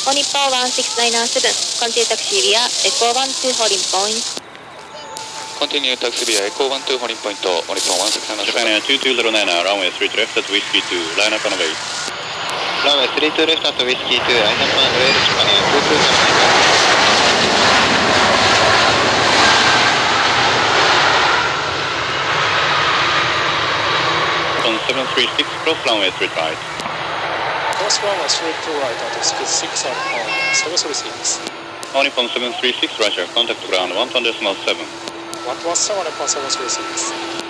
All Nippon 16997, continue taxi via Echo 12 holding point. Continue taxi via Echo 12 holding point, All Nippon 16997. Japan Air 2209, runway 32 left at Whiskey 2, line up on the way. Runway 32 left at Whiskey 2, line up on the way, Japan Air 2209. 736, cross runway 3 right. Cross runway 3 right at speed 6 Alpha 736. All Nippon 736, Roger, contact ground 1.7. 117 Alpha 736.